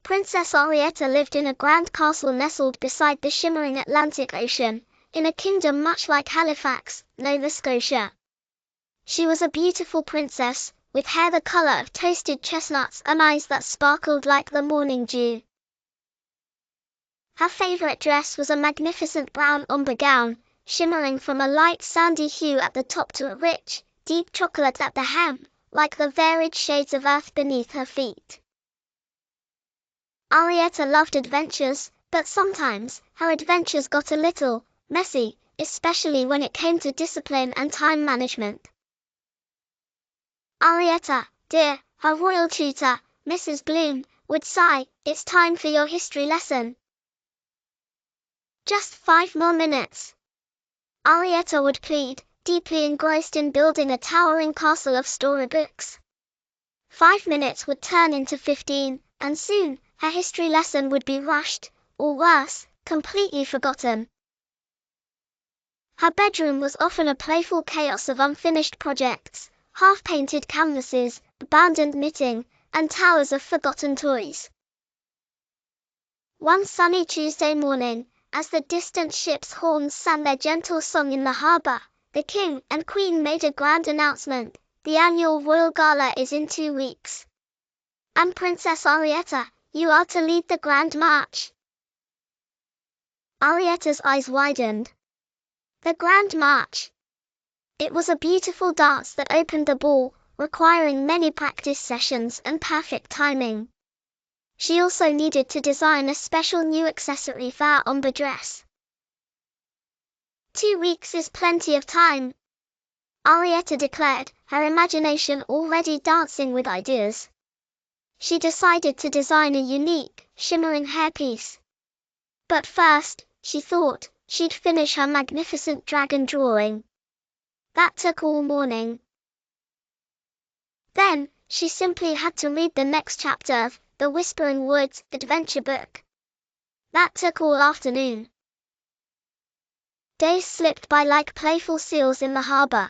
Princess Arietta lived in a grand castle nestled beside the shimmering Atlantic Ocean, in a kingdom much like Halifax, Nova Scotia. She was a beautiful princess, with hair the color of toasted chestnuts and eyes that sparkled like the morning dew. Her favorite dress was a magnificent brown ombre gown, shimmering from a light sandy hue at the top to a rich, deep chocolate at the hem, like the varied shades of earth beneath her feet. Arietta loved adventures, but sometimes her adventures got a little messy, especially when it came to discipline and time management. Arietta, dear, her royal tutor, Mrs. Bloom, would sigh, "It's time for your history lesson." "Just 5 more minutes." Arietta would plead, deeply engrossed in building a towering castle of storybooks. 5 minutes would turn into 15, and soon, her history lesson would be rushed, or worse, completely forgotten. Her bedroom was often a playful chaos of unfinished projects, half-painted canvases, abandoned knitting, and towers of forgotten toys. One sunny Tuesday morning, as the distant ships' horns sang their gentle song in the harbor, the king and queen made a grand announcement: the annual Royal Gala is in 2 weeks. And Princess Arietta, you are to lead the Grand March. Arietta's eyes widened. The Grand March. It was a beautiful dance that opened the ball, requiring many practice sessions and perfect timing. She also needed to design a special new accessory for her ombre dress. 2 weeks is plenty of time, Arietta declared, her imagination already dancing with ideas. She decided to design a unique, shimmering hairpiece. But first, she thought, she'd finish her magnificent dragon drawing. That took all morning. Then, she simply had to read the next chapter of The Whispering Woods adventure book. That took all afternoon. Days slipped by like playful seals in the harbor.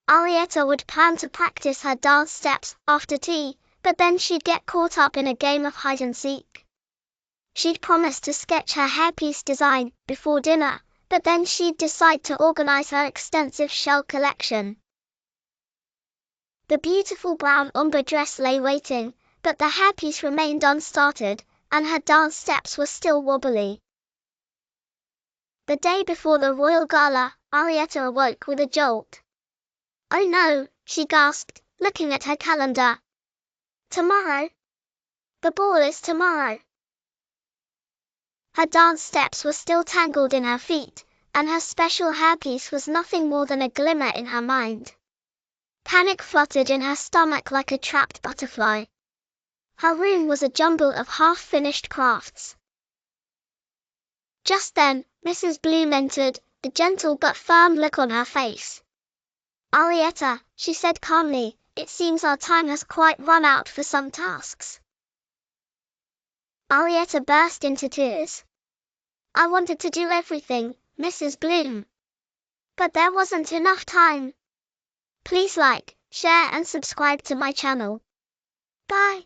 Arietta would plan to practice her dance steps after tea, but then she'd get caught up in a game of hide-and-seek. She'd promised to sketch her hairpiece design before dinner, but then she'd decide to organize her extensive shell collection. The beautiful brown ombre dress lay waiting, but the hairpiece remained unstarted, and her dance steps were still wobbly. The day before the Royal Gala, Arietta awoke with a jolt. "Oh no," she gasped, looking at her calendar. "Tomorrow? The ball is tomorrow." Her dance steps were still tangled in her feet, and her special hairpiece was nothing more than a glimmer in her mind. Panic fluttered in her stomach like a trapped butterfly. Her room was a jumble of half-finished crafts. Just then, Mrs. Bloom entered, a gentle but firm look on her face. "Arietta," she said calmly, "it seems our time has quite run out for some tasks." Arietta burst into tears. "I wanted to do everything, Mrs. Bloom. But there wasn't enough time. Please like, share and subscribe to my channel. Bye."